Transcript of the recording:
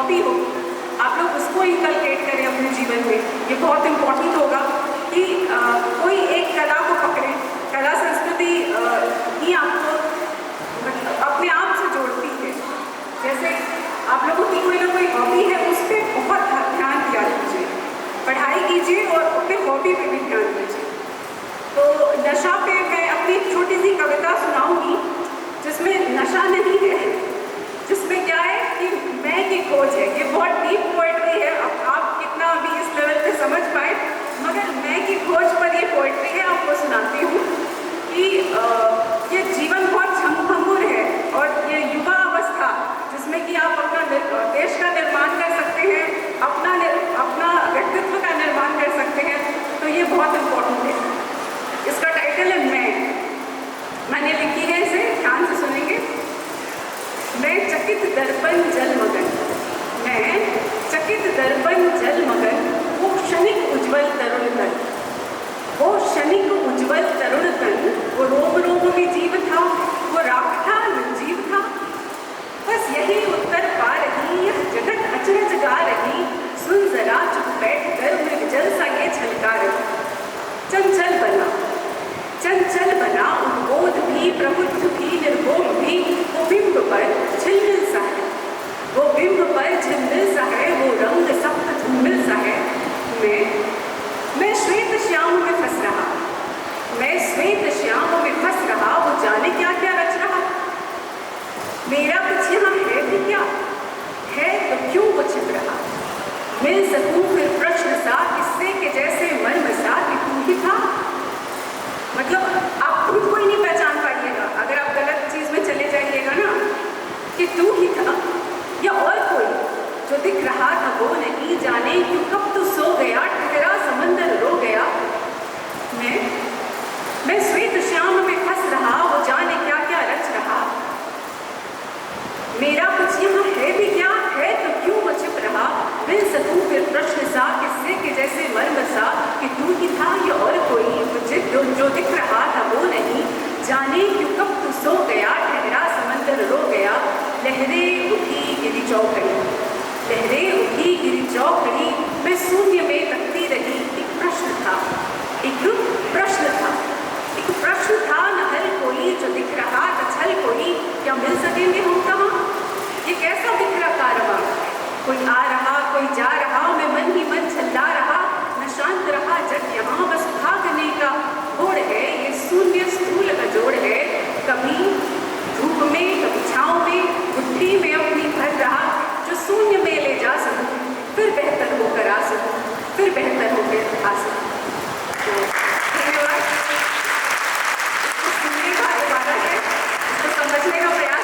Hobby हो, आप लोग उसको इंकलकेट करें अपने जीवन में। ये बहुत इम्पोर्टेंट होगा कि कोई एक कला को पकड़ें। कला संस्कृति ही आपको मतलब अपने आप से जोड़ती है। जैसे आप लोगों की कोई ना कोई हॉबी है, उस पर बहुत ध्यान दिया कीजिए, पढ़ाई कीजिए और अपने हॉबी पे भी ध्यान दीजिए। तो नशा पे मैं अपनी एक छोटी सी कविता सुनाऊंगी जिसमें नशा नहीं है, जिसमें क्या है कि मैं की खोज है। ये बहुत डीप पोएट्री है, अब आप कितना अभी इस लेवल पे समझ पाए, मगर मैं की खोज पर ये पोएट्री है। आपको सुनाती हूँ कि ये जीवन बहुत झमझमूर है और ये युवा अवस्था जिसमें कि आप अपना देश का निर्माण कर सकते हैं, अपना व्यक्तित्व का निर्माण कर सकते हैं। तो ये बहुत इम्पोर्टेंट है। इसका टाइटल है मैंने लिखी है, इसे ध्यान से सुनेंगे। मैं चकित दर्पण जलमगन, मैं चकित दर्पण जलमगन, वो क्षणिक उज्ज्वल तरुण तन, वो क्षणिक उज्ज्वल तरुण तन, वो रोम रोम में जीव था, वो राख था निर्जीव था। बस यही उत्तर पा रही, यह जगत अचरज गा रही, सुन जरा चुप बैठ कर मृग जल सा ये छलका रही। चंचल बना उद्बोध भी, प्रबुद्ध भी, निर्भोग भी, वो बिंब पर झिलमिल सा है, वो बिंब पर झिलमिल सा है, वो रंग सप्त झुमिल सा है। मैं श्वेत श्याम में फंस रहा, मैं श्वेत श्याम में फंस रहा, वो जाने क्या क्या रच रहा। मेरा कुछ यहाँ है भी क्या, है तो क्यों वो छिप रहा। मिल सकूं फिर प्रश्न सा, किस्से के जैसे मर्म सा, कि तू ही था। मतलब आप खुद को ही नहीं पहचान पाइएगा अगर आप गलत चीज में चले जाइएगा ना, कि तू ही था या और कोई जो दिख रहा था वो नहीं। जाने क्यों कब तो सो गया, ठहरा समंदर रो गया। मैं श्वेत श्याम में फंस रहा, वो जाने क्या क्या रच रहा। मेरा कुछ यहाँ है भी क्या, है तो क्यों वो छिप रहा। मिल सकूं फिर प्रश्न सा, किस्से के जैसे मर्म सा, कि तू ही था या और कोई जो दिख रहा था वो नहीं। जाने क्यों कब तू सो गया, ठहरा समंदर रो गया। लहरें उठी गिरी चौकड़ी, लहरें उठी गिरी चौकड़ी, मैं शून्य में तकती रही। एक प्रश्न था, एक प्रश्न था, एक प्रश्न था, न हल कोई जो दिख रहा था छल कोई। क्या मिल सकेंगे हम कहाँ, ये कैसा दिख रहा कारवां। कोई आ रहा कोई जा रहा, मैं मन ही मन चला रहा। न शांत रहा जग यहाँ, बस भागने का होड़ है। ये शून्य स्थूल का जोड़ है, कभी धूप में कभी छाँव में, बुद्धि में अपनी भर रहा। जो शून्य में ले जा सकूं, फिर बेहतर होकर आ सकूं, फिर बेहतर होकर आ सकूं।